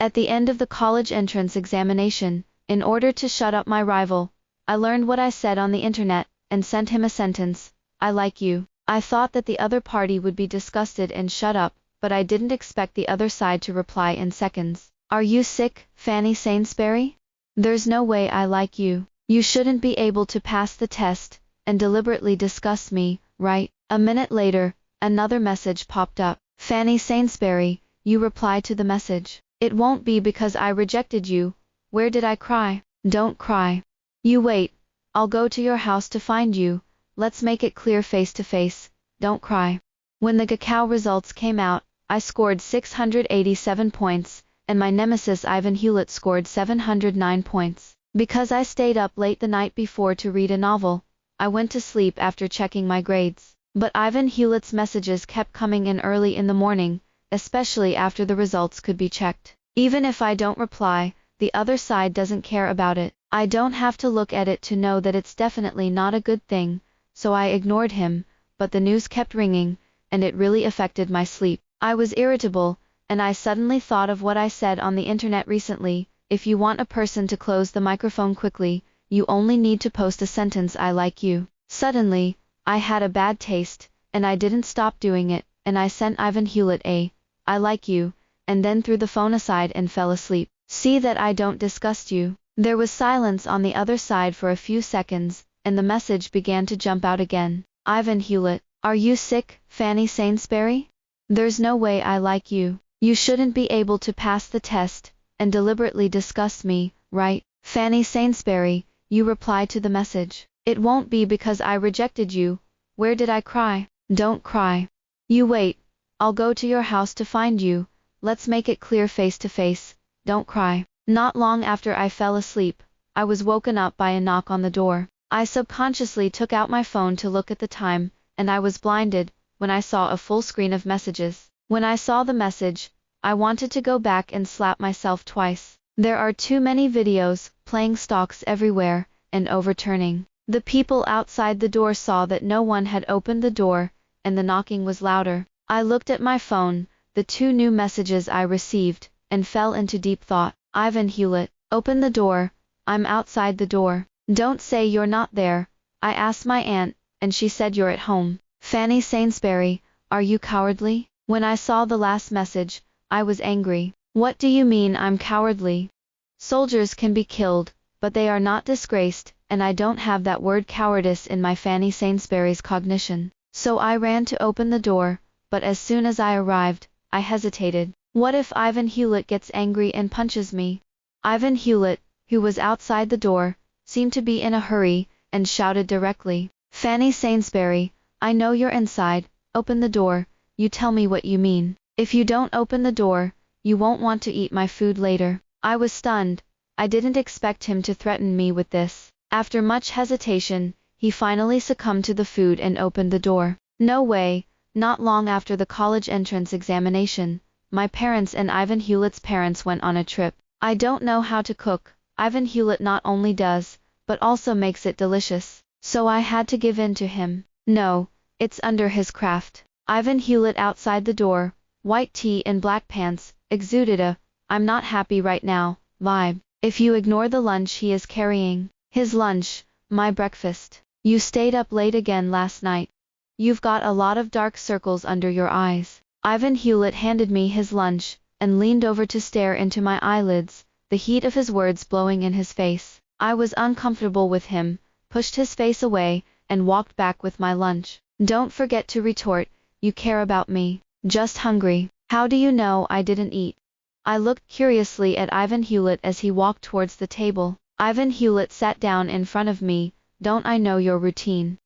At the end of the college entrance examination, in order to shut up my rival, I learned what I said on the internet, and sent him a sentence, "I like you." I thought that the other party would be disgusted and shut up, but I didn't expect the other side to reply in seconds. "Are you sick, Fanny Sainsbury? There's no way I like you. You shouldn't be able to pass the test, and deliberately disgust me, right?" A minute later, another message popped up. "Fanny Sainsbury," you reply to the message. "It won't be because I rejected you. Where did I cry? Don't cry. You wait. I'll go to your house to find you. Let's make it clear face to face. Don't cry." When the Kakao results came out, I scored 687 points, and my nemesis Ivan Hewlett scored 709 points. Because I stayed up late the night before to read a novel, I went to sleep after checking my grades. But Ivan Hewlett's messages kept coming in early in the morning, especially after the results could be checked. Even if I don't reply, the other side doesn't care about it. I don't have to look at it to know that it's definitely not a good thing, so I ignored him, but the news kept ringing, and it really affected my sleep. I was irritable, and I suddenly thought of what I said on the internet recently: if you want a person to close the microphone quickly, you only need to post a sentence, "I like you." Suddenly, I had a bad taste, and I didn't stop doing it, and I sent Ivan Hewlett a "I like you," and then threw the phone aside and fell asleep. See that I don't disgust you. There was silence on the other side for a few seconds, and the message began to jump out again. "Ivan Hewlett, are you sick, Fanny Sainsbury? There's no way I like you. You shouldn't be able to pass the test, and deliberately disgust me, right?" "Fanny Sainsbury," you reply to the message. "It won't be because I rejected you. Where did I cry? Don't cry. You wait. I'll go to your house to find you. Let's make it clear face to face. Don't cry." Not long after I fell asleep, I was woken up by a knock on the door. I subconsciously took out my phone to look at the time, and I was blinded when I saw a full screen of messages. When I saw the message, I wanted to go back and slap myself twice. There are too many videos playing stocks everywhere and overturning. The people outside the door saw that no one had opened the door, and the knocking was louder. I looked at my phone, the 2 new messages I received, and fell into deep thought. "Ivan Hewlett, open the door. I'm outside the door. Don't say you're not there. I asked my aunt, and she said you're at home." "Fanny Sainsbury, are you cowardly?" When I saw the last message, I was angry. "What do you mean I'm cowardly? Soldiers can be killed, but they are not disgraced, and I don't have that word cowardice in my Fanny Sainsbury's cognition." So I ran to open the door, but as soon as I arrived, I hesitated. What if Ivan Hewlett gets angry and punches me? Ivan Hewlett, who was outside the door, seemed to be in a hurry, and shouted directly, "Fanny Sainsbury, I know you're inside. Open the door. You tell me what you mean. If you don't open the door, you won't want to eat my food later." I was stunned. I didn't expect him to threaten me with this. After much hesitation, he finally succumbed to the food and opened the door. No way. Not long after the college entrance examination, my parents and Ivan Hewlett's parents went on a trip. I don't know how to cook. Ivan Hewlett not only does, but also makes it delicious. So I had to give in to him. No, it's under his craft. Ivan Hewlett outside the door, white tee and black pants, exuded a "I'm not happy right now" vibe. If you ignore the lunch he is carrying, his lunch, my breakfast. "You stayed up late again last night. You've got a lot of dark circles under your eyes." Ivan Hewlett handed me his lunch, and leaned over to stare into my eyelids, the heat of his words blowing in his face. I was uncomfortable with him, pushed his face away, and walked back with my lunch. "Don't forget to retort, you care about me." "Just hungry." "How do you know I didn't eat?" I looked curiously at Ivan Hewlett as he walked towards the table. Ivan Hewlett sat down in front of me. "Don't I know your routine?"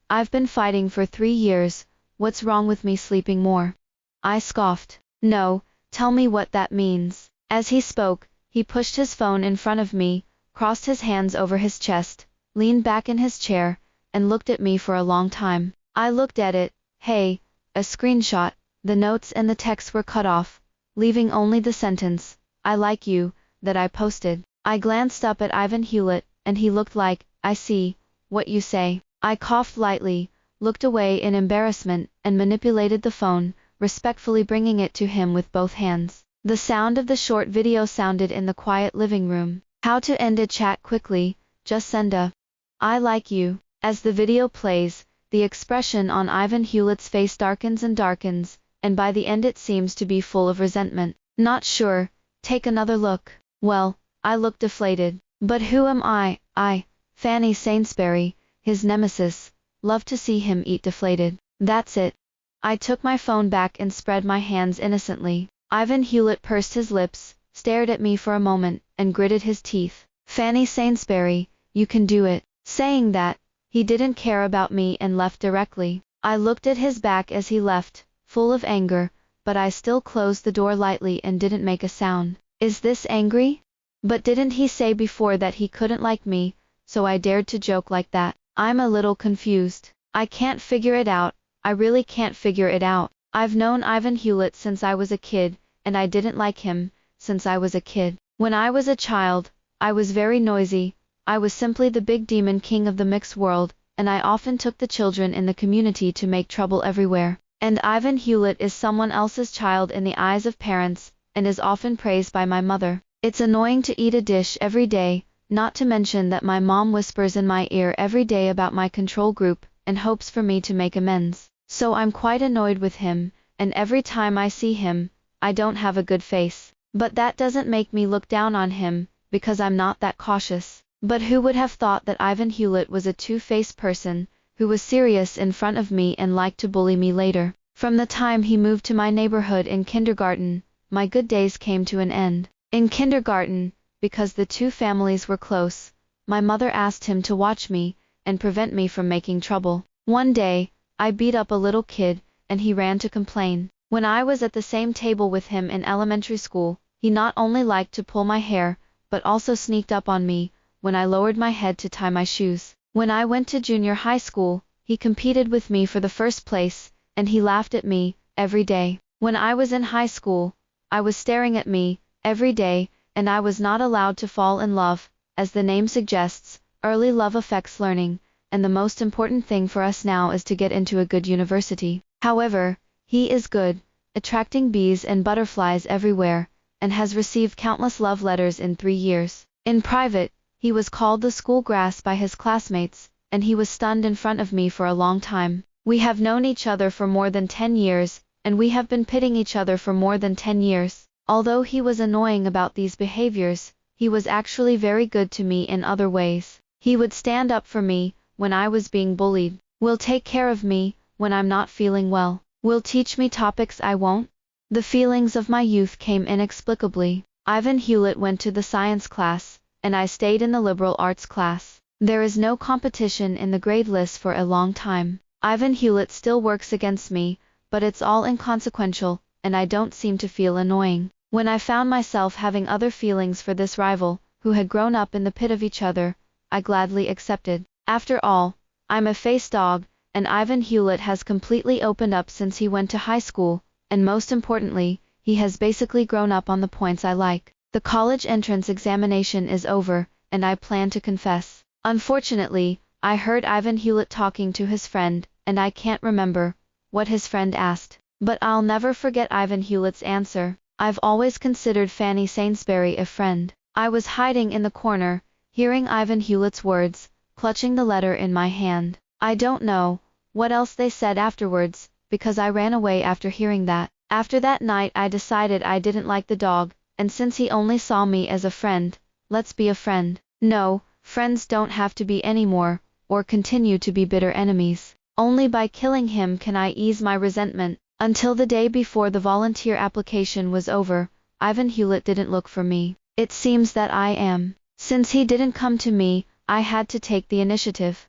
I've been fighting for 3 years. What's wrong with me sleeping more?" I scoffed. "No, tell me what that means." As he spoke, he pushed his phone in front of me, crossed his hands over his chest, leaned back in his chair, and looked at me for a long time. I looked at it. Hey, a screenshot. The notes and the text were cut off, leaving only the sentence, "I like you," that I posted. I glanced up at Ivan Hewlett, and he looked like, "I see what you say." I coughed lightly, looked away in embarrassment, and manipulated the phone, respectfully bringing it to him with both hands. The sound of the short video sounded in the quiet living room. How to end a chat quickly, just send a "I like you." As the video plays, the expression on Ivan Hewlett's face darkens, and by the end it seems to be full of resentment. Not sure, take another look. Well, I look deflated. But who am I, Fanny Sainsbury, his nemesis, love to see him eat deflated. That's it. I took my phone back and spread my hands innocently. Ivan Hewlett pursed his lips, stared at me for a moment, and gritted his teeth. Fanny Sainsbury, you can do it. Saying that, he didn't care about me and left directly. I looked at his back as he left, full of anger, but I still closed the door lightly and didn't make a sound. Is this angry? But didn't he say before that he couldn't like me, so I dared to joke like that? I'm a little confused. I can't figure it out, I really can't figure it out. I've known Ivan Hewlett since I was a kid, and I didn't like him, since I was a kid. When I was a child, I was very noisy, I was simply the big demon king of the mixed world, and I often took the children in the community to make trouble everywhere. And Ivan Hewlett is someone else's child in the eyes of parents, and is often praised by my mother. It's annoying to eat a dish every day, not to mention that my mom whispers in my ear every day about my control group, and hopes for me to make amends. So I'm quite annoyed with him, and every time I see him, I don't have a good face. But that doesn't make me look down on him, because I'm not that cautious. But who would have thought that Ivan Hewlett was a two-faced person, who was serious in front of me and liked to bully me later? From the time he moved to my neighborhood in kindergarten, my good days came to an end. In kindergarten, because the two families were close, my mother asked him to watch me, and prevent me from making trouble. One day, I beat up a little kid, and he ran to complain. When I was at the same table with him in elementary school, he not only liked to pull my hair, but also sneaked up on me, when I lowered my head to tie my shoes. When I went to junior high school, he competed with me for the first place, and he laughed at me, every day. When I was in high school, I was staring at me, every day, and I was not allowed to fall in love. As the name suggests, early love affects learning, and the most important thing for us now is to get into a good university. However, he is good, attracting bees and butterflies everywhere, and has received countless love letters in 3 years. In private, he was called the school grass by his classmates, and he was stunned in front of me for a long time. We have known each other for more than 10 years, and we have been pitting each other for more than 10 years. Although he was annoying about these behaviors, he was actually very good to me in other ways. He would stand up for me, when I was being bullied, will take care of me, when I'm not feeling well, will teach me topics I won't. The feelings of my youth came inexplicably. Ivan Hewlett went to the science class, and I stayed in the liberal arts class. There is no competition in the grade list for a long time. Ivan Hewlett still works against me, but it's all inconsequential, and I don't seem to feel annoying. When I found myself having other feelings for this rival, who had grown up in the pit of each other, I gladly accepted. After all, I'm a face dog, and Ivan Hewlett has completely opened up since he went to high school, and most importantly, he has basically grown up on the points I like. The college entrance examination is over, and I plan to confess. Unfortunately, I heard Ivan Hewlett talking to his friend, and I can't remember what his friend asked. But I'll never forget Ivan Hewlett's answer. I've always considered Fanny Sainsbury a friend. I was hiding in the corner, hearing Ivan Hewlett's words, clutching the letter in my hand. I don't know what else they said afterwards, because I ran away after hearing that. After that night I decided I didn't like the dog, and since he only saw me as a friend, let's be a friend. No, friends don't have to be anymore, or continue to be bitter enemies. Only by killing him can I ease my resentment. Until the day before the volunteer application was over, Ivan Hewlett didn't look for me. It seems that I am. Since he didn't come to me, I had to take the initiative.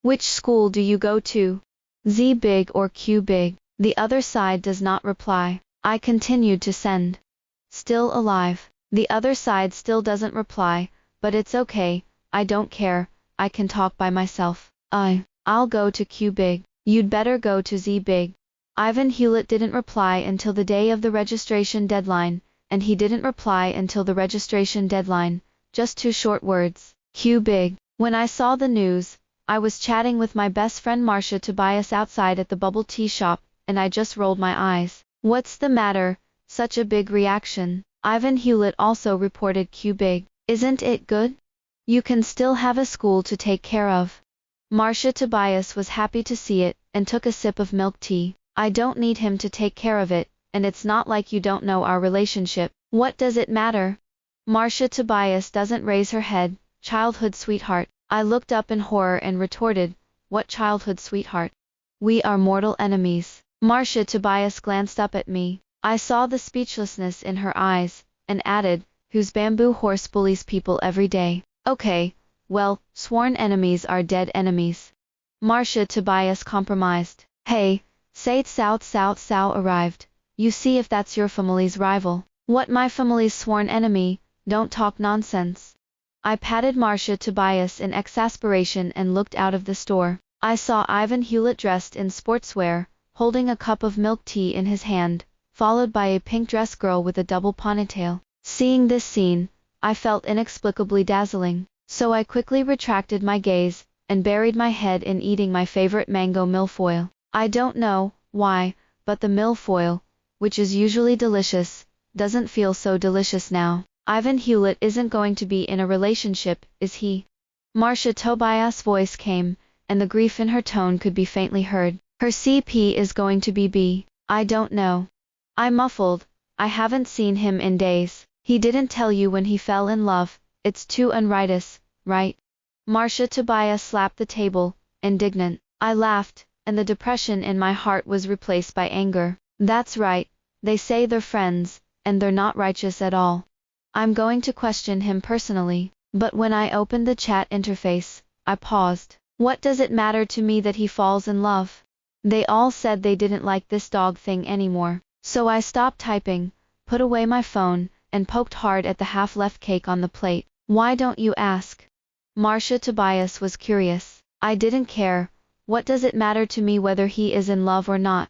Which school do you go to? Z big or Q big? The other side does not reply. I continued to send. Still alive. The other side still doesn't reply, but it's okay, I don't care, I can talk by myself. I'll go to Q big. You'd better go to Z big. Ivan Hewlett didn't reply until the day of the registration deadline, and he didn't reply until the registration deadline, just 2 short words. Q big. When I saw the news, I was chatting with my best friend Marcia Tobias outside at the bubble tea shop, and I just rolled my eyes. What's the matter? such a big reaction. Ivan Hewlett also reported Q big. Isn't it good? You can still have a school to take care of. Marcia Tobias was happy to see it, and took a sip of milk tea. I don't need him to take care of it, and it's not like you don't know our relationship. What does it matter? Marcia Tobias doesn't raise her head. Childhood sweetheart. I looked up in horror and retorted, what childhood sweetheart? We are mortal enemies. Marcia Tobias glanced up at me. I saw the speechlessness in her eyes, and added, whose bamboo horse bullies people every day. Okay, well, sworn enemies are dead enemies. Marcia Tobias compromised. Hey, say Cao arrived. You see if that's your family's rival. What, my family's sworn enemy? Don't talk nonsense. I patted Marcia Tobias in exasperation and looked out of the store. I saw Ivan Hewlett dressed in sportswear, holding a cup of milk tea in his hand, followed by a pink dress girl with a double ponytail. Seeing this scene, I felt inexplicably dazzling, so I quickly retracted my gaze, and buried my head in eating my favorite mango milfoil. I don't know why, but the milfoil, which is usually delicious, doesn't feel so delicious now. Ivan Hewlett isn't going to be in a relationship, is he? Marcia Tobias' voice came, and the grief in her tone could be faintly heard. Her CP is going to be B. I don't know. I muffled. I haven't seen him in days. He didn't tell you when he fell in love. It's too unrighteous, right? Marcia Tobias slapped the table, indignant. I laughed, and the depression in my heart was replaced by anger. That's right. They say they're friends, and they're not righteous at all. I'm going to question him personally. But when I opened the chat interface, I paused. What does it matter to me that he falls in love? They all said they didn't like this dog thing anymore. So I stopped typing, put away my phone, and poked hard at the half-left cake on the plate. Why don't you ask? Marcia Tobias was curious. I didn't care. What does it matter to me whether he is in love or not?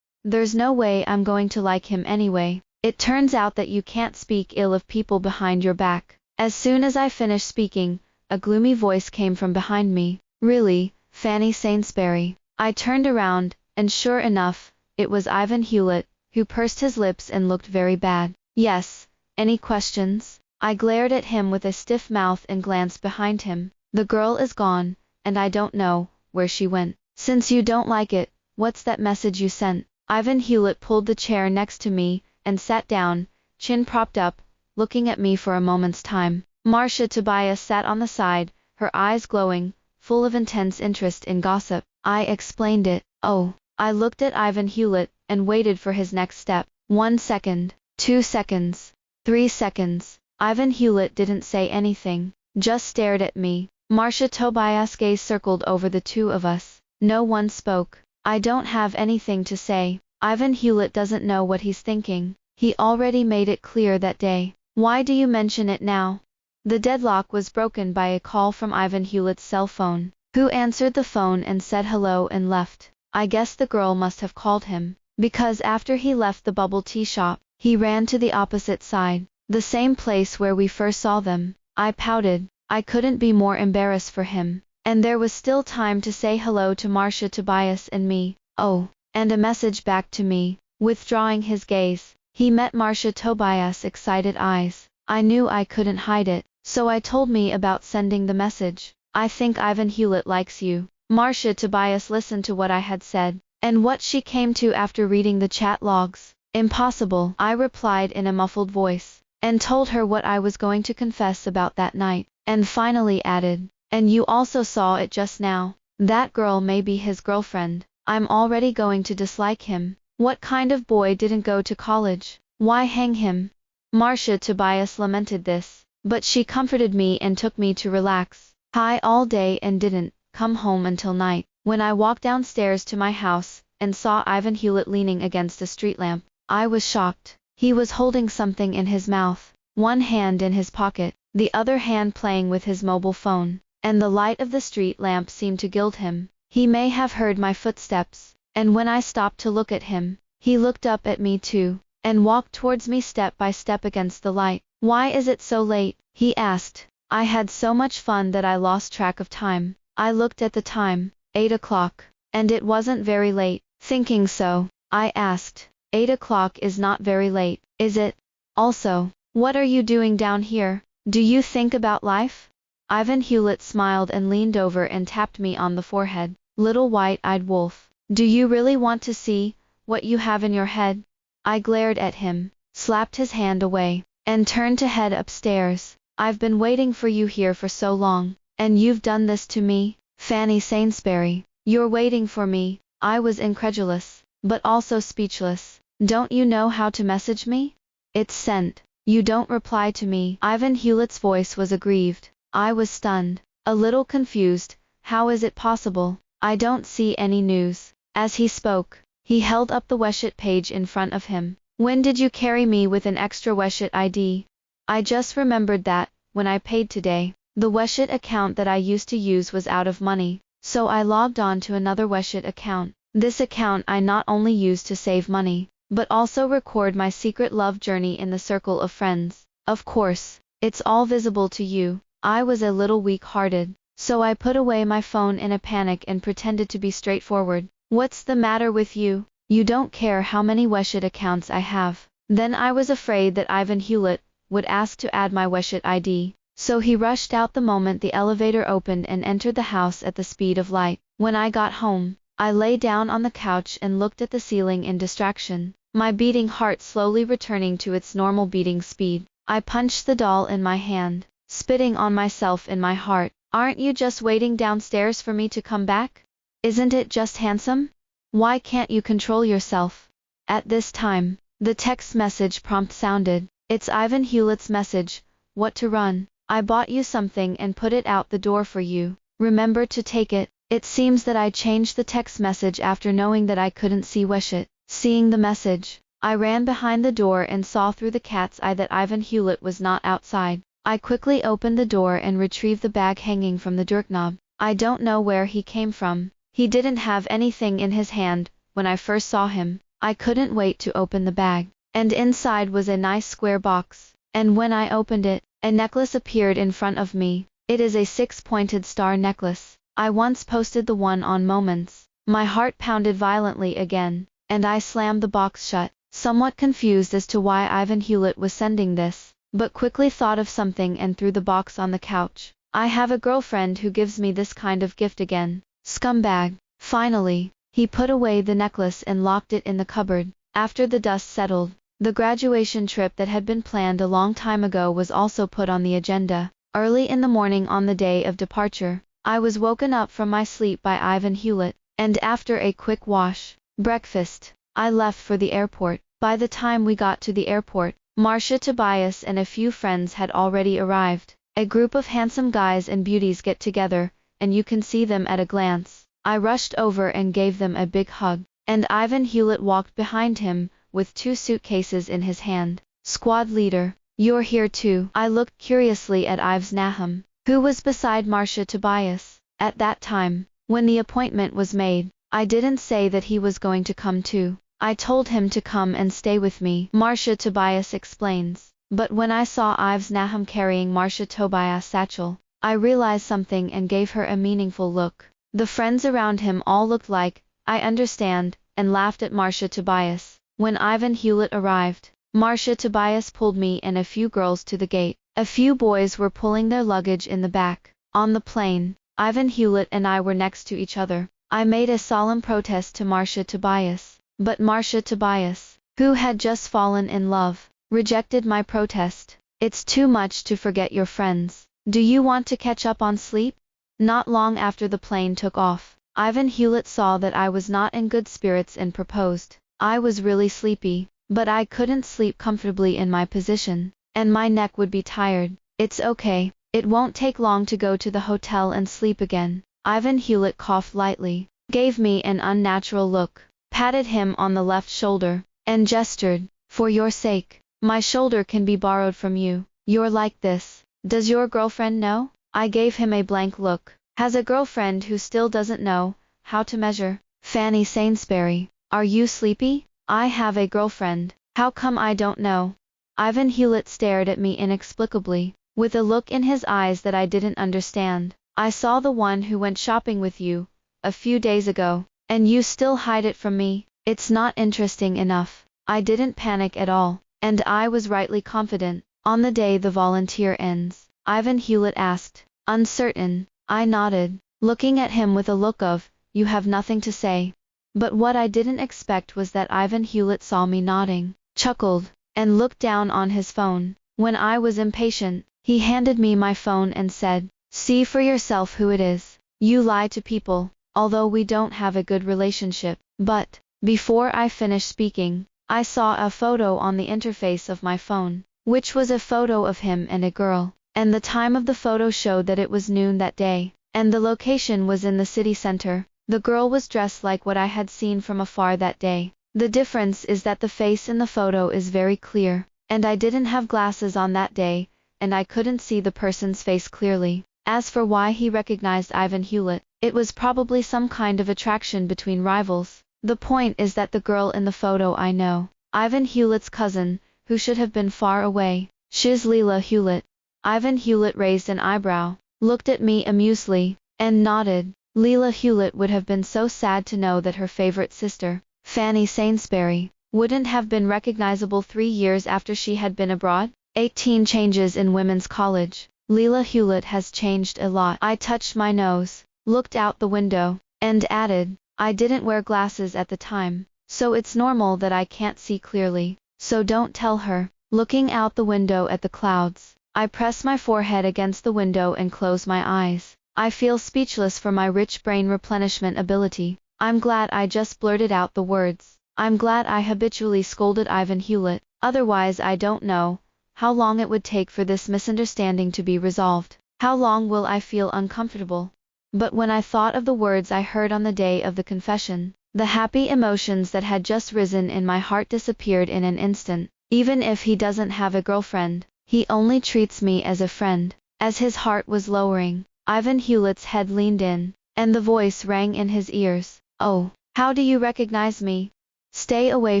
There's no way I'm going to like him anyway. It turns out that you can't speak ill of people behind your back. As soon as I finished speaking, a gloomy voice came from behind me. Really, Fanny Sainsbury? I turned around, and sure enough, it was Ivan Hewlett, who pursed his lips and looked very bad. Yes, any questions? I glared at him with a stiff mouth and glanced behind him. The girl is gone, and I don't know where she went. Since you don't like it, what's that message you sent? Ivan Hewlett pulled the chair next to me, and sat down, chin propped up, looking at me for a moment's time. Marcia Tobias sat on the side, her eyes glowing, full of intense interest in gossip. I explained it. Oh. I looked at Ivan Hewlett, and waited for his next step. 1 second, 2 seconds, 3 seconds. Ivan Hewlett didn't say anything, just stared at me. Marcia Tobias' gaze circled over the two of us. No one spoke. I don't have anything to say. Ivan Hewlett doesn't know what he's thinking. He already made it clear that day. Why do you mention it now? The deadlock was broken by a call from Ivan Hewlett's cell phone, who answered the phone and said hello and left. I guess the girl must have called him, because after he left the bubble tea shop, he ran to the opposite side, the same place where we first saw them. I pouted. I couldn't be more embarrassed for him, and there was still time to say hello to Marcia Tobias and me. Oh, and a message back to me. Withdrawing his gaze, he met Marcia Tobias' excited eyes. I knew I couldn't hide it, so I told me about sending the message. I think Ivan Hewlett likes you. Marcia Tobias listened to what I had said, and what she came to after reading the chat logs. Impossible, I replied in a muffled voice, and told her what I was going to confess about that night, and finally added, and you also saw it just now. That girl may be his girlfriend. I'm already going to dislike him. What kind of boy didn't go to college? Why hang him? Marcia Tobias lamented this, but she comforted me and took me to relax. High all day and didn't come home until night. When I walked downstairs to my house, and saw Ivan Hewlett leaning against a street lamp, I was shocked. He was holding something in his mouth, one hand in his pocket, the other hand playing with his mobile phone, and the light of the street lamp seemed to gild him. He may have heard my footsteps, and when I stopped to look at him, he looked up at me too, and walked towards me step by step against the light. Why is it so late? He asked. I had so much fun that I lost track of time. I looked at the time, 8 o'clock, and it wasn't very late. Thinking so, I asked, 8 o'clock is not very late, is it? Also, what are you doing down here? Do you think about life? Ivan Hewlett smiled and leaned over and tapped me on the forehead. Little white-eyed wolf, do you really want to see what you have in your head? I glared at him, slapped his hand away, and turned to head upstairs. I've been waiting for you here for so long, and you've done this to me? Fanny Sainsbury, you're waiting for me? I was incredulous, but also speechless. Don't you know how to message me? It's sent. You don't reply to me. Ivan Hewlett's voice was aggrieved. I was stunned, a little confused. How is it possible? I don't see any news. As he spoke, he held up the WeChat page in front of him. When did you carry me with an extra WeChat ID? I just remembered that, when I paid today, the WeChat account that I used to use was out of money, so I logged on to another WeChat account. This account I not only use to save money, but also record my secret love journey in the circle of friends. Of course, it's all visible to you. I was a little weak-hearted, so I put away my phone in a panic and pretended to be straightforward. What's the matter with you? You don't care how many WeChat accounts I have. Then I was afraid that Ivan Hewlett would ask to add my WeChat ID, so he rushed out the moment the elevator opened and entered the house at the speed of light. When I got home, I lay down on the couch and looked at the ceiling in distraction, my beating heart slowly returning to its normal beating speed. I punched the doll in my hand, spitting on myself in my heart. Aren't you just waiting downstairs for me to come back? Isn't it just handsome? Why can't you control yourself? At this time, the text message prompt sounded. It's Ivan Hewlett's message. What to run? I bought you something and put it out the door for you. Remember to take it. It seems that I changed the text message after knowing that I couldn't see WeChat. Seeing the message, I ran behind the door and saw through the cat's eye that Ivan Hewlett was not outside. I quickly opened the door and retrieved the bag hanging from the doorknob. I don't know where he came from. He didn't have anything in his hand when I first saw him. I couldn't wait to open the bag, and inside was a nice square box. And when I opened it, a necklace appeared in front of me. It is a 6-pointed star necklace. I once posted the one on Moments. My heart pounded violently again, and I slammed the box shut, somewhat confused as to why Ivan Hewlett was sending this, but quickly thought of something and threw the box on the couch. I have a girlfriend who gives me this kind of gift again. Scumbag. Finally, he put away the necklace and locked it in the cupboard. After the dust settled, the graduation trip that had been planned a long time ago was also put on the agenda. Early in the morning on the day of departure, I was woken up from my sleep by Ivan Hewlett, and after a quick wash, breakfast, I left for the airport. By the time we got to the airport, Marcia Tobias and a few friends had already arrived. A group of handsome guys and beauties get together, and you can see them at a glance. I rushed over and gave them a big hug, and Ivan Hewlett walked behind him, with 2 suitcases in his hand. Squad leader, you're here too. I looked curiously at Yves Nahum, who was beside Marcia Tobias. At that time, when the appointment was made, I didn't say that he was going to come too. I told him to come and stay with me, Marcia Tobias explains. But when I saw Yves Nahum carrying Marcia Tobias' satchel, I realized something and gave her a meaningful look. The friends around him all looked like, I understand, and laughed at Marcia Tobias. When Ivan Hewlett arrived, Marcia Tobias pulled me and a few girls to the gate. A few boys were pulling their luggage in the back. On the plane, Ivan Hewlett and I were next to each other. I made a solemn protest to Marcia Tobias, but Marcia Tobias, who had just fallen in love, rejected my protest. It's too much to forget your friends. Do you want to catch up on sleep? Not long after the plane took off, Ivan Hewlett saw that I was not in good spirits and proposed. I was really sleepy, but I couldn't sleep comfortably in my position, and my neck would be tired. It's okay, it won't take long to go to the hotel and sleep again. Ivan Hewlett coughed lightly, gave me an unnatural look, patted him on the left shoulder, and gestured, for your sake, my shoulder can be borrowed from you. You're like this. Does your girlfriend know? I gave him a blank look. Has a girlfriend who still doesn't know how to measure? Fanny Sainsbury, are you sleepy? I have a girlfriend. How come I don't know? Ivan Hewlett stared at me inexplicably, with a look in his eyes that I didn't understand. I saw the one who went shopping with you a few days ago, and you still hide it from me. It's not interesting enough. I didn't panic at all, and I was rightly confident. On the day the volunteer ends, Ivan Hewlett asked. Uncertain, I nodded, looking at him with a look of, you have nothing to say. But what I didn't expect was that Ivan Hewlett saw me nodding, chuckled, and looked down on his phone. When I was impatient, he handed me my phone and said, see for yourself who it is. You lie to people, although we don't have a good relationship. But, before I finished speaking, I saw a photo on the interface of my phone, which was a photo of him and a girl, and the time of the photo showed that it was noon that day, and the location was in the city center. The girl was dressed like what I had seen from afar that day. The difference is that the face in the photo is very clear, and I didn't have glasses on that day, and I couldn't see the person's face clearly. As for why he recognized Ivan Hewlett, it was probably some kind of attraction between rivals. The point is that the girl in the photo I know, Ivan Hewlett's cousin, who should have been far away. She's Leila Hewlett. Ivan Hewlett raised an eyebrow, looked at me amusedly, and nodded. Leila Hewlett would have been so sad to know that her favorite sister, Fanny Sainsbury, wouldn't have been recognizable 3 years after she had been abroad. 18 changes in women's college. Leila Hewlett has changed a lot. I touched my nose, looked out the window, and added, I didn't wear glasses at the time, so it's normal that I can't see clearly, so don't tell her. Looking out the window at the clouds, I press my forehead against the window and close my eyes. I feel speechless for my rich brain replenishment ability. I'm glad I just blurted out the words. I'm glad I habitually scolded Ivan Hewlett, otherwise I don't know how long it would take for this misunderstanding to be resolved. How long will I feel uncomfortable? But when I thought of the words I heard on the day of the confession, the happy emotions that had just risen in my heart disappeared in an instant. Even if he doesn't have a girlfriend, he only treats me as a friend. As his heart was lowering, Ivan Hewlett's head leaned in, and the voice rang in his ears. Oh, how do you recognize me? Stay away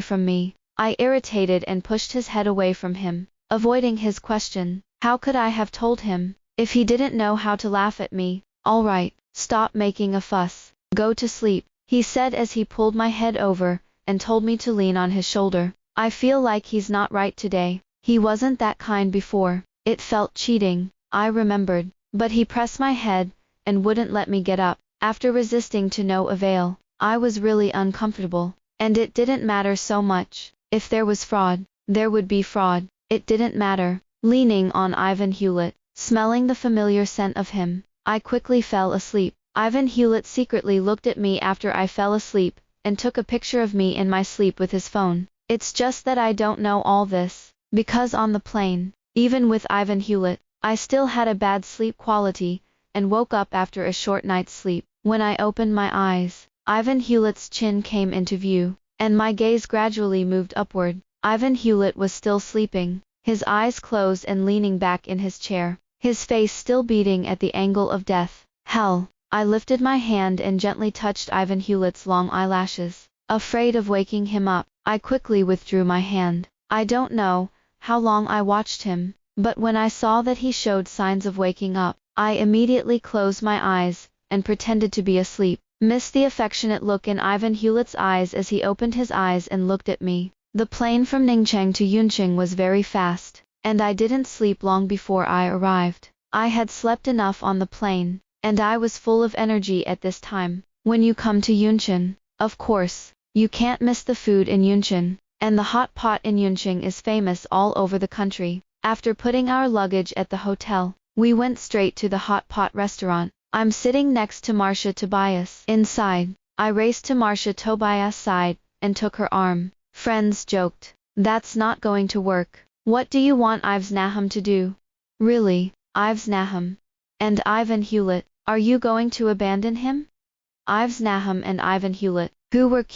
from me. I irritated and pushed his head away from him, avoiding his question. How could I have told him, if he didn't know how to laugh at me? All right, stop making a fuss. Go to sleep, he said as he pulled my head over, and told me to lean on his shoulder. I feel like he's not right today. He wasn't that kind before. It felt cheating, I remembered. But he pressed my head, and wouldn't let me get up. After resisting to no avail, I was really uncomfortable. And it didn't matter so much. If there was fraud, there would be fraud. It didn't matter. Leaning on Ivan Hewlett, smelling the familiar scent of him, I quickly fell asleep. Ivan Hewlett secretly looked at me after I fell asleep, and took a picture of me in my sleep with his phone. It's just that I don't know all this, because on the plane, even with Ivan Hewlett, I still had a bad sleep quality, and woke up after a short night's sleep. When I opened my eyes, Ivan Hewlett's chin came into view, and my gaze gradually moved upward. Ivan Hewlett was still sleeping, his eyes closed and leaning back in his chair, his face still beating at the angle of death. Hell! I lifted my hand and gently touched Ivan Hewlett's long eyelashes. Afraid of waking him up, I quickly withdrew my hand. I don't know how long I watched him, but when I saw that he showed signs of waking up, I immediately closed my eyes, and pretended to be asleep. Missed the affectionate look in Ivan Hewlett's eyes as he opened his eyes and looked at me. The plane from Ningcheng to Yuncheng was very fast, and I didn't sleep long before I arrived. I had slept enough on the plane, and I was full of energy at this time. When you come to Yuncheng, of course, you can't miss the food in Yuncheng, and the hot pot in Yuncheng is famous all over the country. After putting our luggage at the hotel, we went straight to the hot pot restaurant. I'm sitting next to Marcia Tobias. Inside, I raced to Marcia Tobias' side, and took her arm. Friends joked, that's not going to work. What do you want Yves Nahum to do? Really, Yves Nahum? And Ivan Hewlett, are you going to abandon him? Yves Nahum and Ivan Hewlett, who were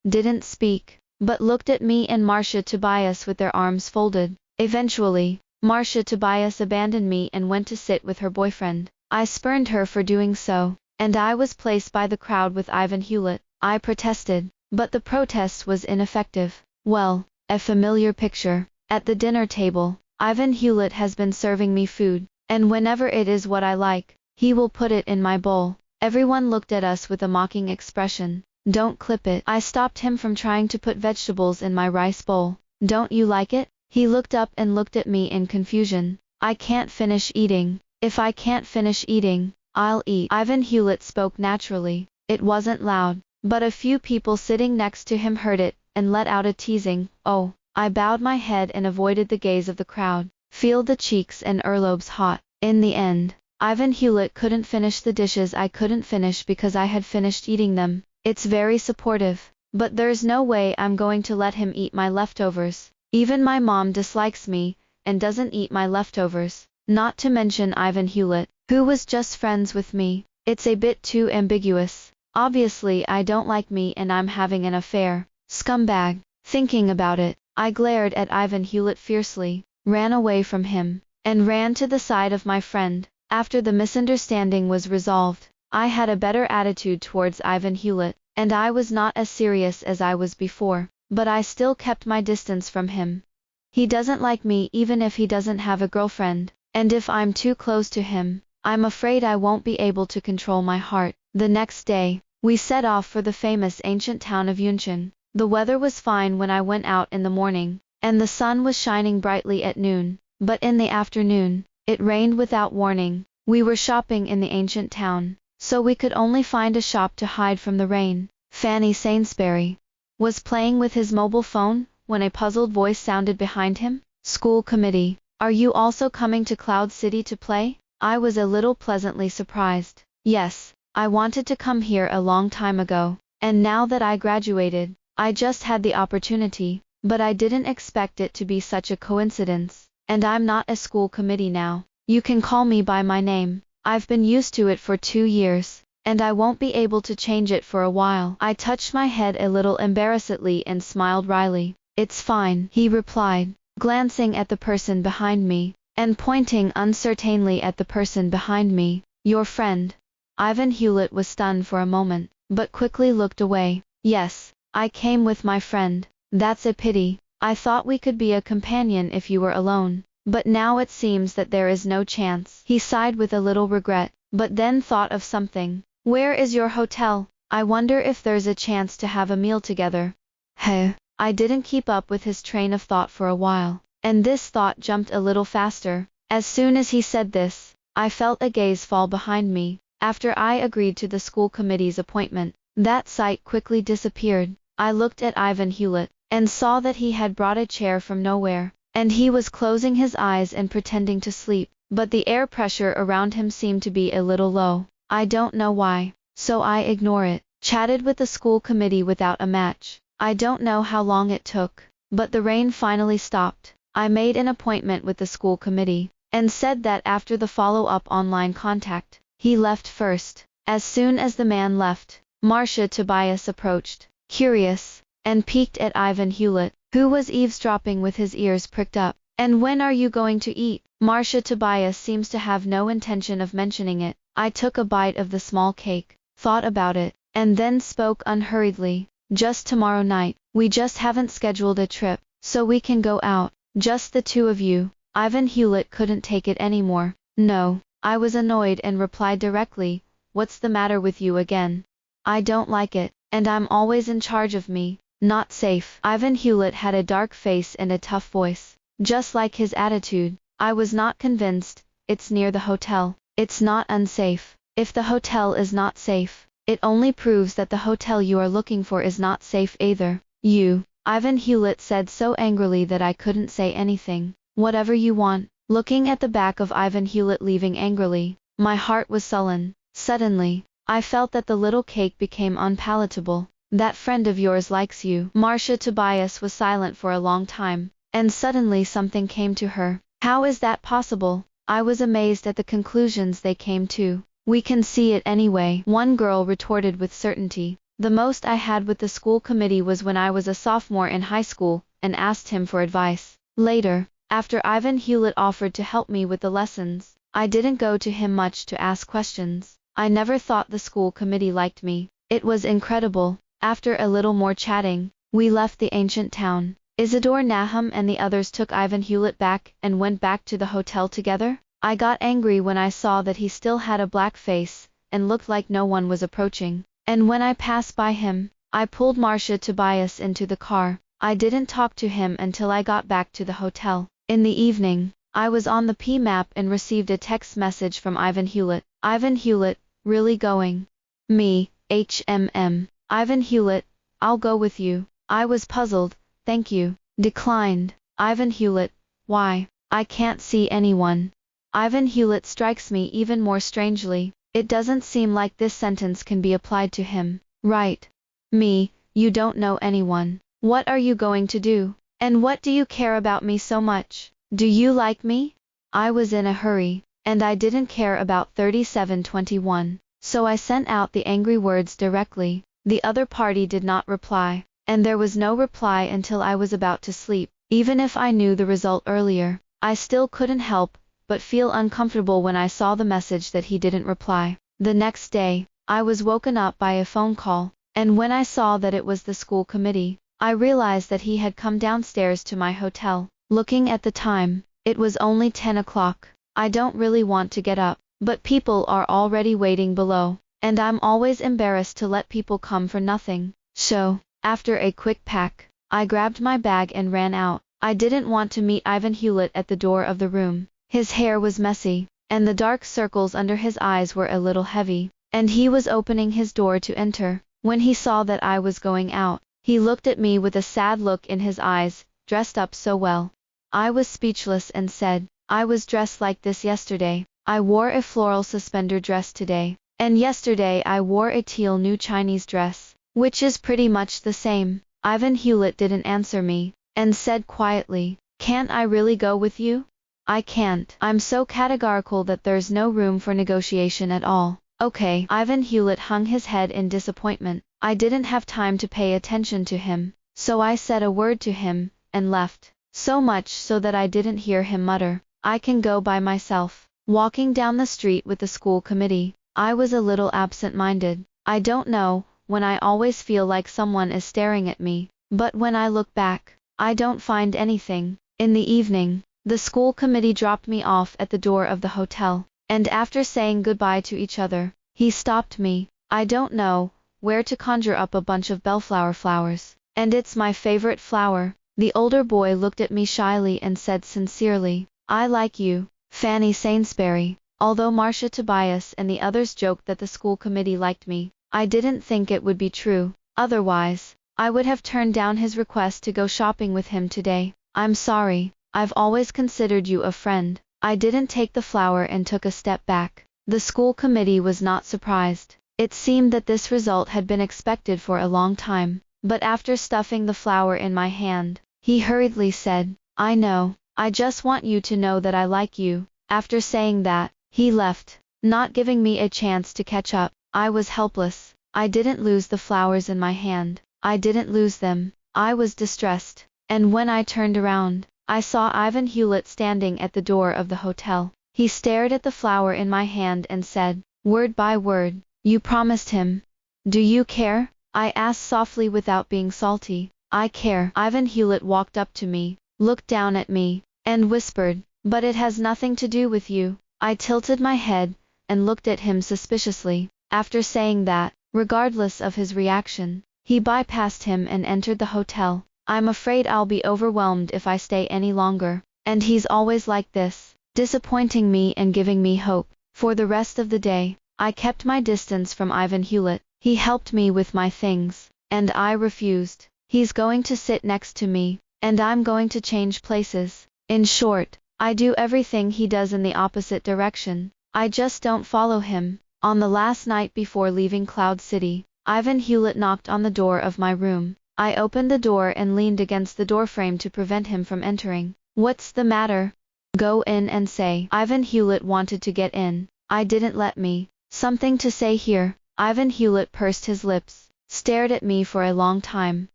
didn't speak, but looked at me and Marcia Tobias with their arms folded. Eventually, Marcia Tobias abandoned me and went to sit with her boyfriend. I spurned her for doing so, and I was placed by the crowd with Ivan Hewlett. I protested, but the protest was ineffective. Well, a familiar picture. At the dinner table, Ivan Hewlett has been serving me food, and whenever it is what I like, he will put it in my bowl. Everyone looked at us with a mocking expression. Don't clip it. I stopped him from trying to put vegetables in my rice bowl. Don't you like it? He looked up and looked at me in confusion. I can't finish eating. If I can't finish eating, I'll eat. Ivan Hewlett spoke naturally. It wasn't loud, but a few people sitting next to him heard it, and let out a teasing, "Oh." I bowed my head and avoided the gaze of the crowd. Feel the cheeks and earlobes hot. In the end, Ivan Hewlett couldn't finish the dishes I couldn't finish because I had finished eating them. It's very supportive, but there's no way I'm going to let him eat my leftovers. Even my mom dislikes me, and doesn't eat my leftovers. Not to mention Ivan Hewlett, who was just friends with me. It's a bit too ambiguous. Obviously I don't like me and I'm having an affair. Scumbag. Thinking about it, I glared at Ivan Hewlett fiercely, ran away from him, and ran to the side of my friend. After the misunderstanding was resolved, I had a better attitude towards Ivan Hewlett, and I was not as serious as I was before, but I still kept my distance from him. He doesn't like me even if he doesn't have a girlfriend, and if I'm too close to him, I'm afraid I won't be able to control my heart. The next day, we set off for the famous ancient town of Yuncheng. The weather was fine when I went out in the morning, and the sun was shining brightly at noon, but in the afternoon, it rained without warning. We were shopping in the ancient town, so we could only find a shop to hide from the rain. Fanny Sainsbury was playing with his mobile phone when a puzzled voice sounded behind him. School committee, are you also coming to Cloud City to play? I was a little pleasantly surprised. Yes, I wanted to come here a long time ago, and now that I graduated, I just had the opportunity, but I didn't expect it to be such a coincidence. And I'm not a school committee now. You can call me by my name. I've been used to it for 2 years, and I won't be able to change it for a while. I touched my head a little embarrassedly and smiled wryly. It's fine, he replied, glancing at the person behind me, and pointing uncertainly at the person behind me. Your friend. Ivan Hewlett was stunned for a moment, but quickly looked away. Yes, I came with my friend. That's a pity. I thought we could be a companion if you were alone, but now it seems that there is no chance. He sighed with a little regret, but then thought of something. Where is your hotel? I wonder if there's a chance to have a meal together. Heh. I didn't keep up with his train of thought for a while, and this thought jumped a little faster. As soon as he said this, I felt a gaze fall behind me. After I agreed to the school committee's appointment, that sight quickly disappeared. I looked at Ivan Hewlett, and saw that he had brought a chair from nowhere, and he was closing his eyes and pretending to sleep, but the air pressure around him seemed to be a little low. I don't know why, so I ignore it. Chatted with the school committee without a match. I don't know how long it took, but the rain finally stopped. I made an appointment with the school committee, and said that after the follow-up online contact, he left first. As soon as the man left, Marcia Tobias approached, curious, and peeked at Ivan Hewlett, who was eavesdropping with his ears pricked up. And when are you going to eat? Marcia Tobias seems to have no intention of mentioning it. I took a bite of the small cake, thought about it, and then spoke unhurriedly. Just tomorrow night. We just haven't scheduled a trip, so we can go out. Just the two of you. Ivan Hewlett couldn't take it anymore. No. I was annoyed and replied directly, what's the matter with you again? I don't like it, and I'm always in charge of me. Not safe. Ivan Hewlett had a dark face and a tough voice, just like his attitude. I was not convinced. It's near the hotel. It's not unsafe. If the hotel is not safe, it only proves that the hotel you are looking for is not safe either. You, Ivan Hewlett said so angrily that I couldn't say anything. Whatever you want. Looking at the back of Ivan Hewlett leaving angrily, my heart was sullen. Suddenly, I felt that the little cake became unpalatable. That friend of yours likes you. Marcia Tobias was silent for a long time, and suddenly something came to her. How is that possible? I was amazed at the conclusions they came to. We can see it anyway, one girl retorted with certainty. The most I had with the school committee was when I was a sophomore in high school, and asked him for advice. Later, after Ivan Hewlett offered to help me with the lessons, I didn't go to him much to ask questions. I never thought the school committee liked me. It was incredible. After a little more chatting, we left the ancient town. Isidore Nahum and the others took Ivan Hewlett back and went back to the hotel together. I got angry when I saw that he still had a black face, and looked like no one was approaching. And when I passed by him, I pulled Marcia Tobias into the car. I didn't talk to him until I got back to the hotel. In the evening, I was on the P-map and received a text message from Ivan Hewlett. Ivan Hewlett, really going? Me, HMM. Ivan Hewlett, I'll go with you. I was puzzled, thank you. Declined. Ivan Hewlett, why? I can't see anyone. Ivan Hewlett strikes me even more strangely. It doesn't seem like this sentence can be applied to him. Right. Me, you don't know anyone. What are you going to do? And what do you care about me so much? Do you like me? I was in a hurry, and I didn't care about 3721, so I sent out the angry words directly. The other party did not reply, and there was no reply until I was about to sleep. Even if I knew the result earlier, I still couldn't help but feel uncomfortable when I saw the message that he didn't reply. The next day, I was woken up by a phone call, and when I saw that it was the school committee, I realized that he had come downstairs to my hotel. Looking at the time, it was only 10 o'clock. I don't really want to get up, but people are already waiting below, and I'm always embarrassed to let people come for nothing. So, after a quick pack, I grabbed my bag and ran out. I didn't want to meet Ivan Hewlett at the door of the room. His hair was messy, and the dark circles under his eyes were a little heavy, and he was opening his door to enter. When he saw that I was going out, he looked at me with a sad look in his eyes, dressed up so well. I was speechless and said, I was dressed like this yesterday. I wore a floral suspender dress today, and yesterday I wore a teal new Chinese dress, which is pretty much the same. Ivan Hewlett didn't answer me, and said quietly, can't I really go with you? I can't. I'm so categorical that there's no room for negotiation at all. Okay. Ivan Hewlett hung his head in disappointment. I didn't have time to pay attention to him, so I said a word to him, and left. So much so that I didn't hear him mutter, I can go by myself. Walking down the street with the school committee, I was a little absent-minded. I don't know, when I always feel like someone is staring at me, but when I look back, I don't find anything. In the evening, the school committee dropped me off at the door of the hotel, and after saying goodbye to each other, he stopped me. I don't know where to conjure up a bunch of bellflower flowers, and it's my favorite flower. The older boy looked at me shyly and said sincerely, I like you, Fanny Sainsbury. Although Marcia Tobias and the others joked that the school committee liked me, I didn't think it would be true. Otherwise, I would have turned down his request to go shopping with him today. I'm sorry. I've always considered you a friend. I didn't take the flower and took a step back. The school committee was not surprised. It seemed that this result had been expected for a long time, but after stuffing the flower in my hand, he hurriedly said, I know, I just want you to know that I like you. After saying that, he left, not giving me a chance to catch up. I was helpless. I didn't lose the flowers in my hand. I didn't lose them. I was distressed, and when I turned around, I saw Ivan Hewlett standing at the door of the hotel. He stared at the flower in my hand and said, word by word, you promised him. Do you care? I asked softly without being salty. I care. Ivan Hewlett walked up to me, looked down at me, and whispered, but it has nothing to do with you. I tilted my head, and looked at him suspiciously. After saying that, regardless of his reaction, he bypassed him and entered the hotel. I'm afraid I'll be overwhelmed if I stay any longer, and he's always like this, disappointing me and giving me hope. For the rest of the day, I kept my distance from Ivan Hewlett. He helped me with my things, and I refused. He's going to sit next to me, and I'm going to change places. In short, I do everything he does in the opposite direction. I just don't follow him. On the last night before leaving Cloud City, Ivan Hewlett knocked on the door of my room. I opened the door and leaned against the doorframe to prevent him from entering. What's the matter? Go in and say. Ivan Hewlett wanted to get in. I didn't let me. Something to say here. Ivan Hewlett pursed his lips, stared at me for a long time,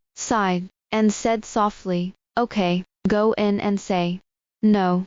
sighed, and said softly, okay, go in and say. No,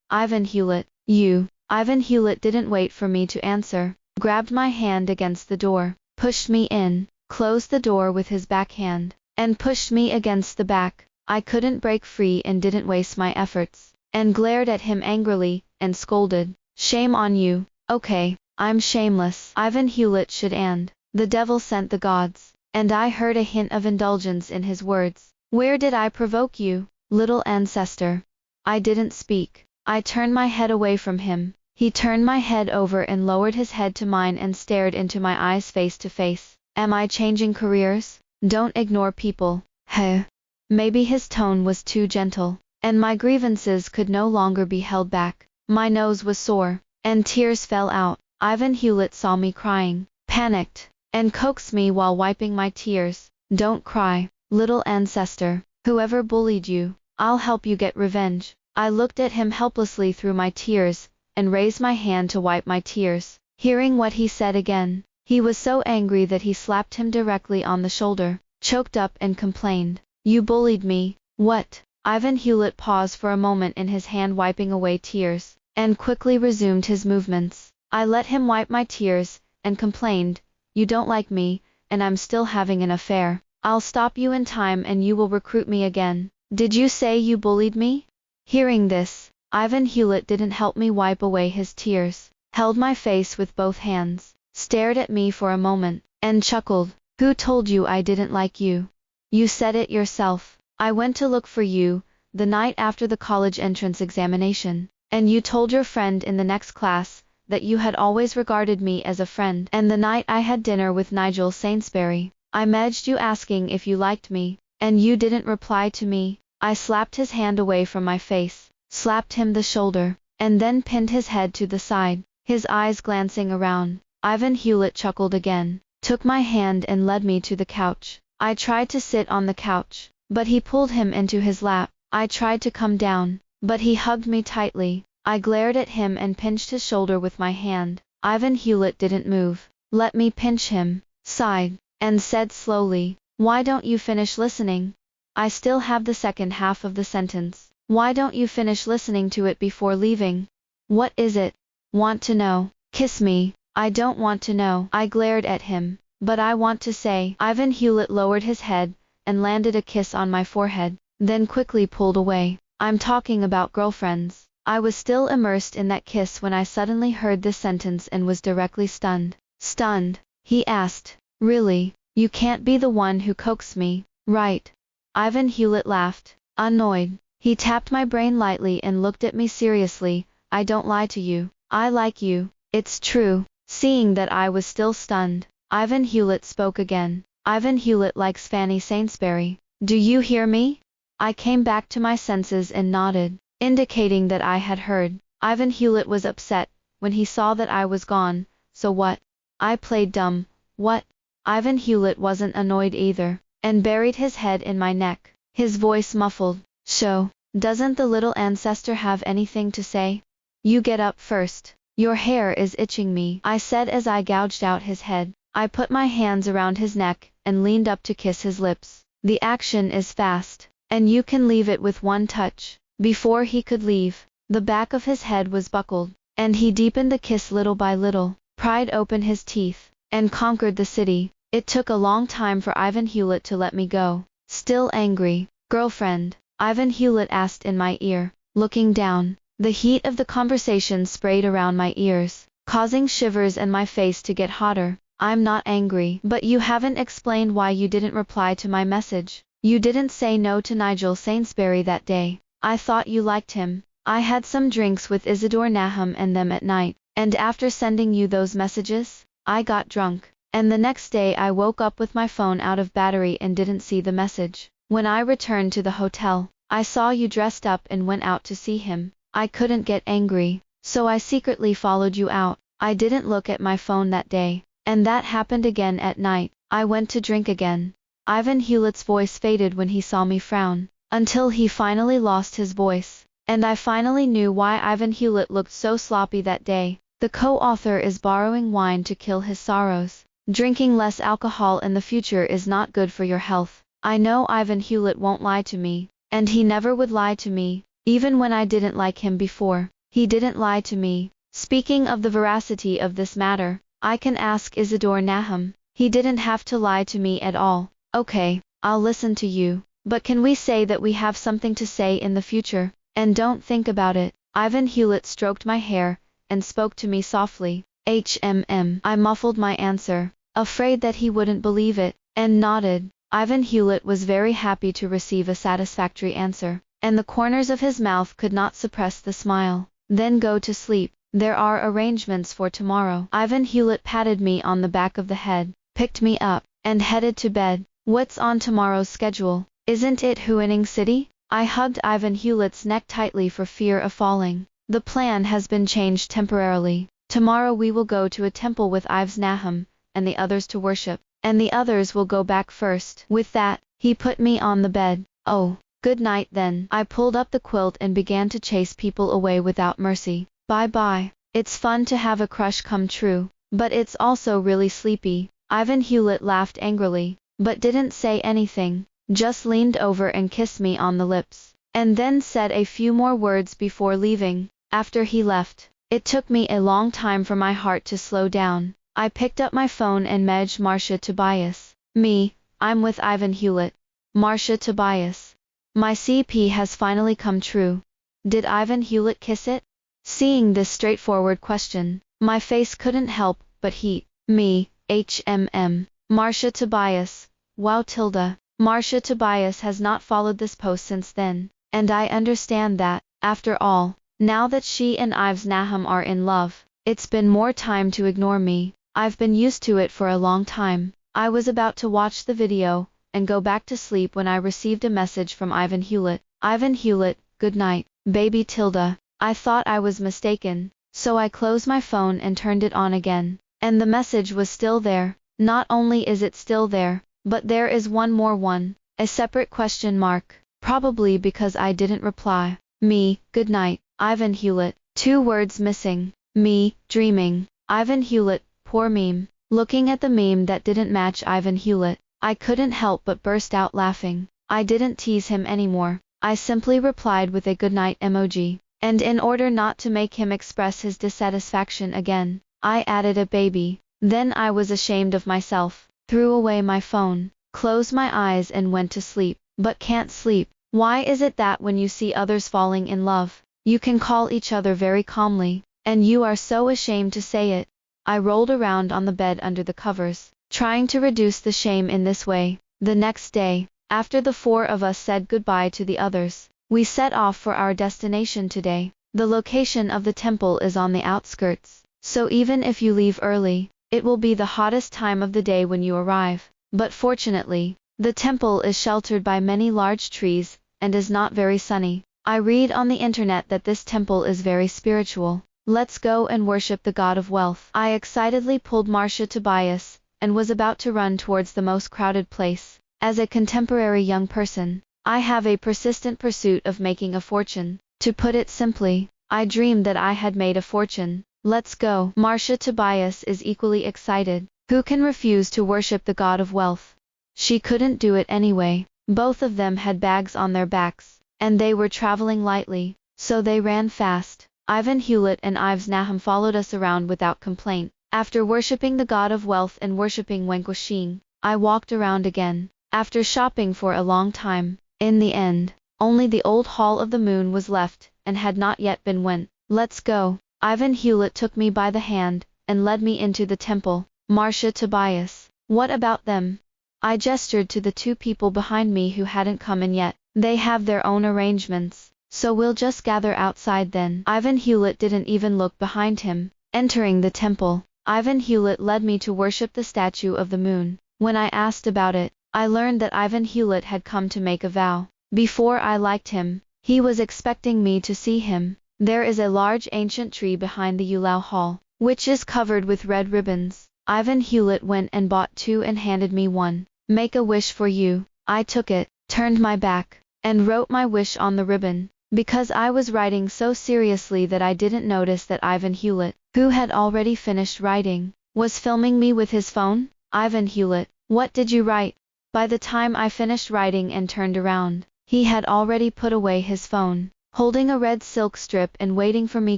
Ivan Hewlett, you. Ivan Hewlett didn't wait for me to answer, grabbed my hand against the door, pushed me in, closed the door with his backhand, and pushed me against the back. I couldn't break free and didn't waste my efforts, and glared at him angrily, and scolded, shame on you. Okay, I'm shameless. Ivan Hewlett should and The devil sent the gods, and I heard a hint of indulgence in his words. Where did I provoke you, little ancestor? I didn't speak. I turned my head away from him. He turned my head over and lowered his head to mine and stared into my eyes face to face. Am I changing careers? Don't ignore people. Heh. Maybe his tone was too gentle, and my grievances could no longer be held back. My nose was sore, and tears fell out. Ivan Hewlett saw me crying, panicked, and coaxed me while wiping my tears. Don't cry, little ancestor. Whoever bullied you, I'll help you get revenge. I looked at him helplessly through my tears, and raised my hand to wipe my tears. Hearing what he said again, he was so angry that he slapped him directly on the shoulder, choked up and complained, "You bullied me." What? Ivan Hewlett paused for a moment in his hand wiping away tears, and quickly resumed his movements. I let him wipe my tears, and complained, "You don't like me, and I'm still having an affair. I'll stop you in time and you will recruit me again. Did you say you bullied me?" Hearing this, Ivan Hewlett didn't help me wipe away his tears, held my face with both hands, stared at me for a moment, and chuckled. "Who told you I didn't like you? You said it yourself. I went to look for you, the night after the college entrance examination, and you told your friend in the next class, that you had always regarded me as a friend. And the night I had dinner with Nigel Sainsbury, I messaged you asking if you liked me, and you didn't reply to me." I slapped his hand away from my face, slapped him the shoulder, and then pinned his head to the side, his eyes glancing around. Ivan Hewlett chuckled again, took my hand and led me to the couch. I tried to sit on the couch, but he pulled him into his lap. I tried to come down, but he hugged me tightly. I glared at him and pinched his shoulder with my hand. Ivan Hewlett didn't move. Let me pinch him, sighed, and said slowly, "Why don't you finish listening? I still have the second half of the sentence. Why don't you finish listening to it before leaving?" "What is it?" "Want to know?" "Kiss me." "I don't want to know." I glared at him. "But I want to say." Ivan Hewlett lowered his head, and landed a kiss on my forehead, then quickly pulled away. "I'm talking about girlfriends." I was still immersed in that kiss when I suddenly heard this sentence and was directly stunned. "Stunned?" he asked. "Really? You can't be the one who coaxed me, right?" Ivan Hewlett laughed, annoyed. He tapped my brain lightly and looked at me seriously. "I don't lie to you. I like you. It's true." Seeing that I was still stunned, Ivan Hewlett spoke again. "Ivan Hewlett likes Fanny Sainsbury. Do you hear me?" I came back to my senses and nodded, indicating that I had heard. Ivan Hewlett was upset when he saw that I was gone. "So what?" I played dumb. "What?" Ivan Hewlett wasn't annoyed either, and buried his head in my neck, his voice muffled. "So, doesn't the little ancestor have anything to say? You get up first. Your hair is itching me," I said as I gouged out his head. I put my hands around his neck, and leaned up to kiss his lips. "The action is fast, and you can leave it with one touch." Before he could leave, the back of his head was buckled, and he deepened the kiss little by little, pried open his teeth, and conquered the city. It took a long time for Ivan Hewlett to let me go. Still angry, "Girlfriend?" Ivan Hewlett asked in my ear, looking down. The heat of the conversation sprayed around my ears, causing shivers and my face to get hotter. "I'm not angry, but you haven't explained why you didn't reply to my message. You didn't say no to Nigel Sainsbury that day. I thought you liked him. I had some drinks with Isidore Nahum and them at night, and after sending you those messages, I got drunk. And the next day I woke up with my phone out of battery and didn't see the message. When I returned to the hotel, I saw you dressed up and went out to see him. I couldn't get angry, so I secretly followed you out. I didn't look at my phone that day, and that happened again at night. I went to drink again." Ivan Hewlett's voice faded when he saw me frown, until he finally lost his voice, and I finally knew why Ivan Hewlett looked so sloppy that day. The co-author is borrowing wine to kill his sorrows. Drinking less alcohol in the future is not good for your health. I know Ivan Hewlett won't lie to me, and he never would lie to me, even when I didn't like him before. He didn't lie to me. Speaking of the veracity of this matter, I can ask Isidore Nahum. He didn't have to lie to me at all. "Okay, I'll listen to you, but can we say that we have something to say in the future, and don't think about it?" Ivan Hewlett stroked my hair, and spoke to me softly. I muffled my answer. afraid that he wouldn't believe it, and nodded. Ivan Hewlett was very happy to receive a satisfactory answer, and the corners of his mouth could not suppress the smile. Then go to sleep. There are arrangements for tomorrow. Ivan Hewlett patted me on the back of the head, picked me up, and headed to bed. What's on tomorrow's schedule? Isn't it Huining City? I hugged Ivan Hewlett's neck tightly for fear of falling. The plan has been changed temporarily. Tomorrow we will go to a temple with Ives Nahum, and the others to worship, and the others will go back first. With that, he put me on the bed. Oh, good night then. I pulled up the quilt and began to chase people away without mercy. Bye-bye. It's fun to have a crush come true, but it's also really sleepy. Ivan Hewlett laughed angrily, but didn't say anything, just leaned over and kissed me on the lips, and then said a few more words before leaving. After he left, it took me a long time for my heart to slow down. I picked up my phone and messaged Marcia Tobias. Me, I'm with Ivan Hewlett. Marcia Tobias. My CP has finally come true. Did Ivan Hewlett kiss it? Seeing this straightforward question, my face couldn't help but heat. Me, HMM. Marcia Tobias. Wow tilde. Marcia Tobias has not followed this post since then, and I understand that, after all, now that she and Ives Nahum are in love, it's been more time to ignore me. I've been used to it for a long time. I was about to watch the video and go back to sleep when I received a message from Ivan Hewlett. Ivan Hewlett, good night, baby tilde. I thought I was mistaken, so I closed my phone and turned it on again, and the message was still there. Not only is it still there, but there is one more one, a separate question mark, probably because I didn't reply. Me, good night, Ivan Hewlett. 2 words missing. Me, dreaming. Ivan Hewlett, poor meme. Looking at the meme that didn't match Ivan Hewlett, I couldn't help but burst out laughing. I didn't tease him anymore. I simply replied with a goodnight emoji. And in order not to make him express his dissatisfaction again, I added a baby. Then I was ashamed of myself, threw away my phone, closed my eyes and went to sleep. But can't sleep. Why is it that when you see others falling in love, you can call each other very calmly, and you are so ashamed to say it? I rolled around on the bed under the covers, trying to reduce the shame in this way. The next day, after the 4 of us said goodbye to the others, we set off for our destination today. The location of the temple is on the outskirts, so even if you leave early, it will be the hottest time of the day when you arrive. But fortunately, the temple is sheltered by many large trees, and is not very sunny. I read on the internet that this temple is very spiritual. Let's go and worship the god of wealth. I excitedly pulled Marcia Tobias, and was about to run towards the most crowded place. As a contemporary young person, I have a persistent pursuit of making a fortune. To put it simply, I dreamed that I had made a fortune. Let's go. Marcia Tobias is equally excited. Who can refuse to worship the god of wealth? She couldn't do it anyway. Both of them had bags on their backs, and they were traveling lightly, so they ran fast. Ivan Hewlett and Ives Nahum followed us around without complaint. After worshipping the god of wealth and worshipping Wenquishing, I walked around again. After shopping for a long time, in the end, only the old Hall of the Moon was left, and had not yet been went. Let's go. Ivan Hewlett took me by the hand, and led me into the temple. Marcia Tobias. What about them? I gestured to the 2 people behind me who hadn't come in yet. They have their own arrangements, so we'll just gather outside then. Ivan Hewlett didn't even look behind him. Entering the temple, Ivan Hewlett led me to worship the statue of the moon. When I asked about it, I learned that Ivan Hewlett had come to make a vow. Before I liked him, he was expecting me to see him. There is a large ancient tree behind the Yulao Hall, which is covered with red ribbons. Ivan Hewlett went and bought 2 and handed me one. Make a wish for you. I took it, turned my back, and wrote my wish on the ribbon. Because I was writing so seriously that I didn't notice that Ivan Hewlett, who had already finished writing, was filming me with his phone. Ivan Hewlett, what did you write? By the time I finished writing and turned around, he had already put away his phone, holding a red silk strip and waiting for me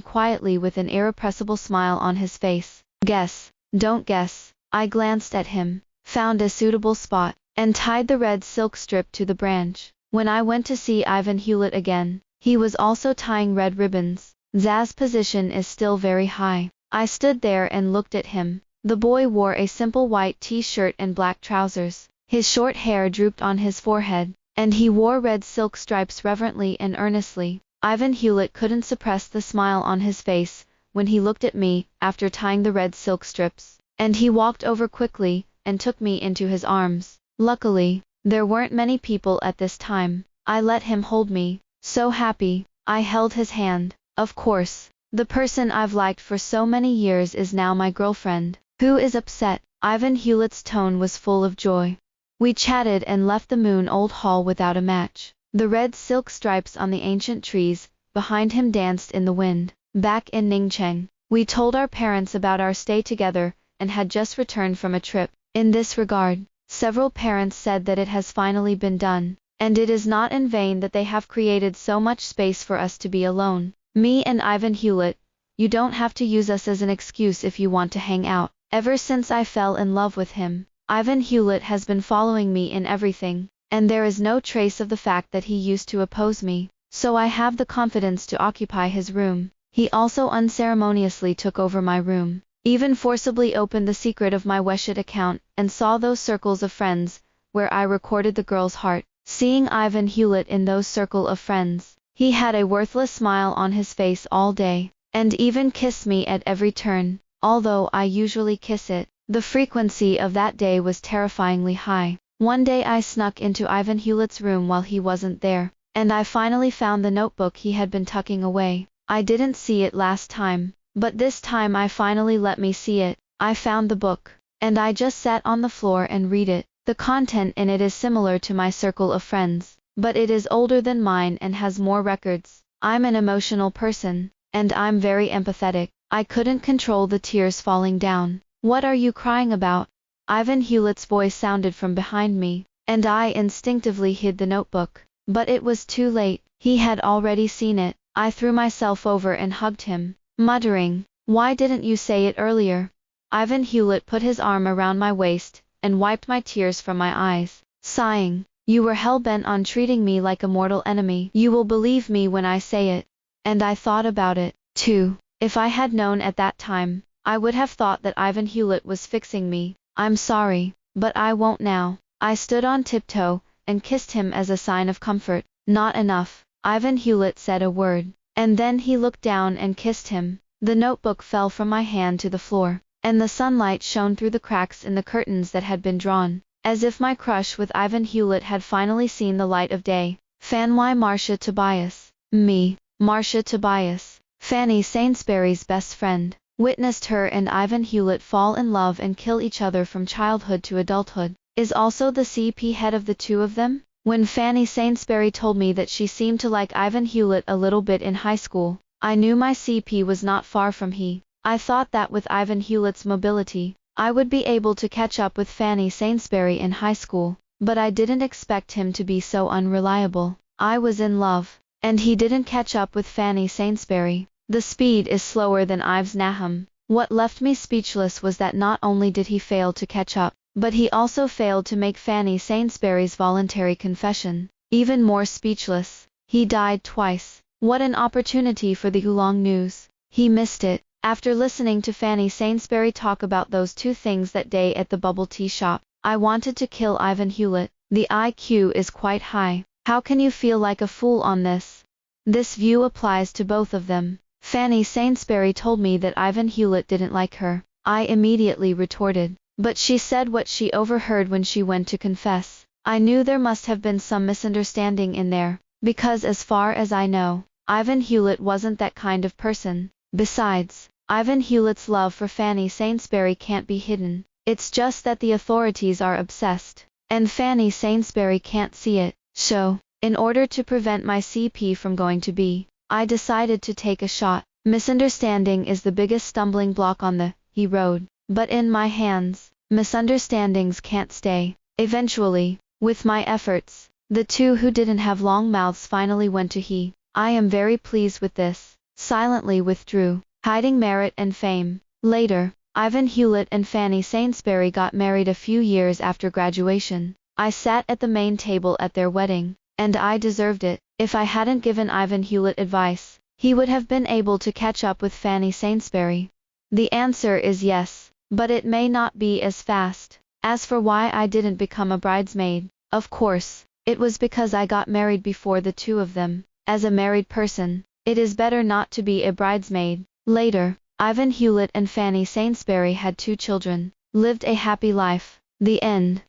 quietly with an irrepressible smile on his face. Guess. Don't guess. I glanced at him, found a suitable spot, and tied the red silk strip to the branch. When I went to see Ivan Hewlett again, he was also tying red ribbons. Zaz's position is still very high. I stood there and looked at him. The boy wore a simple white t-shirt and black trousers. His short hair drooped on his forehead, and he wore red silk stripes reverently and earnestly. Ivan Hewlett couldn't suppress the smile on his face when he looked at me after tying the red silk strips, and he walked over quickly and took me into his arms. Luckily, there weren't many people at this time. I let him hold me. So happy. I held his hand. Of course, the person I've liked for so many years is now my girlfriend. Who is upset? Ivan Hewlett's tone was full of joy. We chatted and left the Moon Old Hall without a match. The red silk stripes on the ancient trees behind him danced in the wind. Back in Ningcheng, we told our parents about our stay together and had just returned from a trip. In this regard, several parents said that it has finally been done, and it is not in vain that they have created so much space for us to be alone. Me and Ivan Hewlett, you don't have to use us as an excuse if you want to hang out. Ever since I fell in love with him, Ivan Hewlett has been following me in everything, and there is no trace of the fact that he used to oppose me, so I have the confidence to occupy his room. He also unceremoniously took over my room, even forcibly opened the secret of my WeChat account, and saw those circles of friends, where I recorded the girl's heart. Seeing Ivan Hewlett in those circle of friends, he had a worthless smile on his face all day, and even kissed me at every turn. Although I usually kiss it, the frequency of that day was terrifyingly high. One day I snuck into Ivan Hewlett's room while he wasn't there, and I finally found the notebook he had been tucking away. I didn't see it last time, but this time I finally let me see it. I found the book, and I just sat on the floor and read it. The content in it is similar to my circle of friends, but it is older than mine and has more records. I'm an emotional person, and I'm very empathetic. I couldn't control the tears falling down. What are you crying about? Ivan Hewlett's voice sounded from behind me, and I instinctively hid the notebook. But it was too late. He had already seen it. I threw myself over and hugged him, muttering, "Why didn't you say it earlier?" Ivan Hewlett put his arm around my waist and wiped my tears from my eyes, sighing, "You were hell-bent on treating me like a mortal enemy. You will believe me when I say it." And I thought about it, too. If I had known at that time, I would have thought that Ivan Hewlett was fixing me. I'm sorry, but I won't now. I stood on tiptoe and kissed him as a sign of comfort. Not enough. Ivan Hewlett said a word, and then he looked down and kissed him. The notebook fell from my hand to the floor, and the sunlight shone through the cracks in the curtains that had been drawn, as if my crush with Ivan Hewlett had finally seen the light of day. Fanny Marcia Tobias. Me, Marcia Tobias, Fanny Sainsbury's best friend, witnessed her and Ivan Hewlett fall in love and kill each other from childhood to adulthood. Is also the CP head of the two of them? When Fanny Sainsbury told me that she seemed to like Ivan Hewlett a little bit in high school, I knew my CP was not far from he. I thought that with Ivan Hewlett's mobility, I would be able to catch up with Fanny Sainsbury in high school, but I didn't expect him to be so unreliable. I was in love, and he didn't catch up with Fanny Sainsbury. The speed is slower than Ives Nahum. What left me speechless was that not only did he fail to catch up, but he also failed to make Fanny Sainsbury's voluntary confession. Even more speechless, he died twice. What an opportunity for the Oolong News. He missed it. After listening to Fanny Sainsbury talk about those two things that day at the bubble tea shop, I wanted to kill Ivan Hewlett. The IQ is quite high. How can you feel like a fool on this? This view applies to both of them. Fanny Sainsbury told me that Ivan Hewlett didn't like her. I immediately retorted, but she said what she overheard when she went to confess. I knew there must have been some misunderstanding in there, because as far as I know, Ivan Hewlett wasn't that kind of person. Besides, Ivan Hewlett's love for Fanny Sainsbury can't be hidden. It's just that the authorities are obsessed, and Fanny Sainsbury can't see it. So, in order to prevent my CP from going to B, I decided to take a shot. Misunderstanding is the biggest stumbling block on the he road, but in my hands, misunderstandings can't stay. Eventually, with my efforts, the two who didn't have long mouths finally went to he. I am very pleased with this. Silently withdrew, hiding merit and fame. Later, Ivan Hewlett and Fanny Sainsbury got married a few years after graduation. I sat at the main table at their wedding, and I deserved it. If I hadn't given Ivan Hewlett advice, he would have been able to catch up with Fanny Sainsbury. The answer is yes. but it may not be as fast. As for why I didn't become a bridesmaid, of course, it was because I got married before the two of them. As a married person, it is better not to be a bridesmaid. Later, Ivan Hewlett and Fanny Sainsbury had 2 children, lived a happy life. The end.